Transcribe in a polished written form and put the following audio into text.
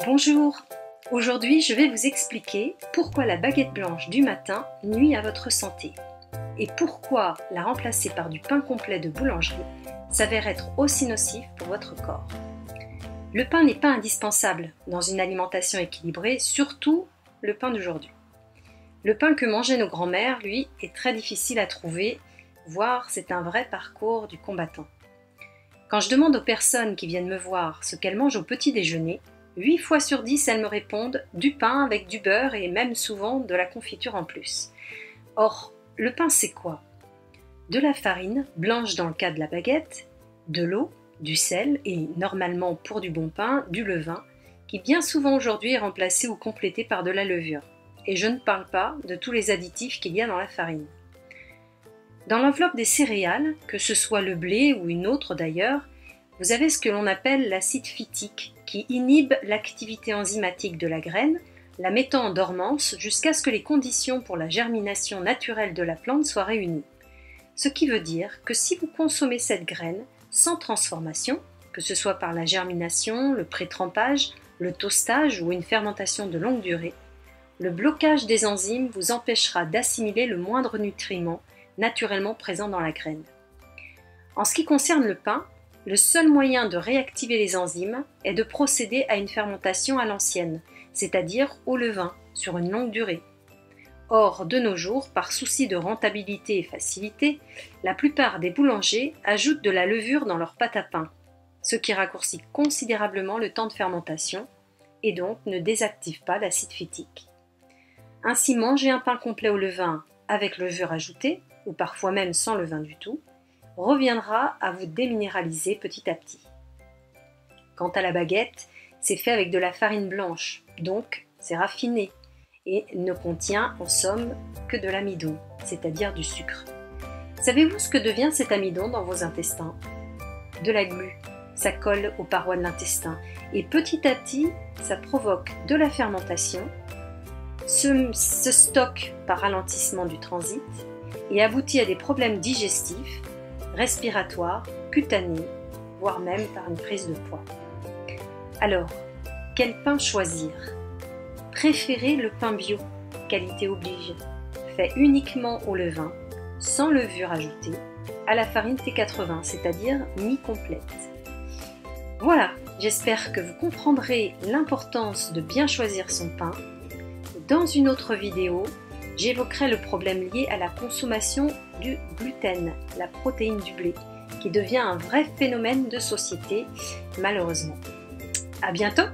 Bonjour, aujourd'hui je vais vous expliquer pourquoi la baguette blanche du matin nuit à votre santé et pourquoi la remplacer par du pain complet de boulangerie s'avère être aussi nocif pour votre corps. Le pain n'est pas indispensable dans une alimentation équilibrée, surtout le pain d'aujourd'hui. Le pain que mangeaient nos grands-mères, lui, est très difficile à trouver, voire c'est un vrai parcours du combattant. Quand je demande aux personnes qui viennent me voir ce qu'elles mangent au petit déjeuner, 8 fois sur 10, elles me répondent du pain avec du beurre et même souvent de la confiture en plus. Or, le pain c'est quoi? De la farine, blanche dans le cas de la baguette, de l'eau, du sel et normalement pour du bon pain, du levain, qui bien souvent aujourd'hui est remplacé ou complété par de la levure. Et je ne parle pas de tous les additifs qu'il y a dans la farine. Dans l'enveloppe des céréales, que ce soit le blé ou une autre d'ailleurs, vous avez ce que l'on appelle l'acide phytique, qui inhibe l'activité enzymatique de la graine, la mettant en dormance jusqu'à ce que les conditions pour la germination naturelle de la plante soient réunies. Ce qui veut dire que si vous consommez cette graine sans transformation, que ce soit par la germination, le pré-trempage, le toastage ou une fermentation de longue durée, le blocage des enzymes vous empêchera d'assimiler le moindre nutriment naturellement présent dans la graine. En ce qui concerne le pain, le seul moyen de réactiver les enzymes est de procéder à une fermentation à l'ancienne, c'est-à-dire au levain, sur une longue durée. Or, de nos jours, par souci de rentabilité et facilité, la plupart des boulangers ajoutent de la levure dans leur pâte à pain, ce qui raccourcit considérablement le temps de fermentation et donc ne désactive pas l'acide phytique. Ainsi, manger un pain complet au levain avec levure ajoutée, ou parfois même sans levain du tout, reviendra à vous déminéraliser petit à petit. Quant à la baguette, c'est fait avec de la farine blanche, donc c'est raffiné et ne contient en somme que de l'amidon, c'est-à-dire du sucre. Savez-vous ce que devient cet amidon dans vos intestins? De la glu, ça colle aux parois de l'intestin et petit à petit, ça provoque de la fermentation, se stocke par ralentissement du transit et aboutit à des problèmes digestifs, respiratoires, cutanés, voire même par une prise de poids. Alors, quel pain choisir? Préférez le pain bio, qualité oblige, fait uniquement au levain, sans levure ajoutée, à la farine T80, c'est-à-dire mi-complète. Voilà, j'espère que vous comprendrez l'importance de bien choisir son pain. Dans une autre vidéo, j'évoquerai le problème lié à la consommation du gluten, la protéine du blé, qui devient un vrai phénomène de société, malheureusement. À bientôt!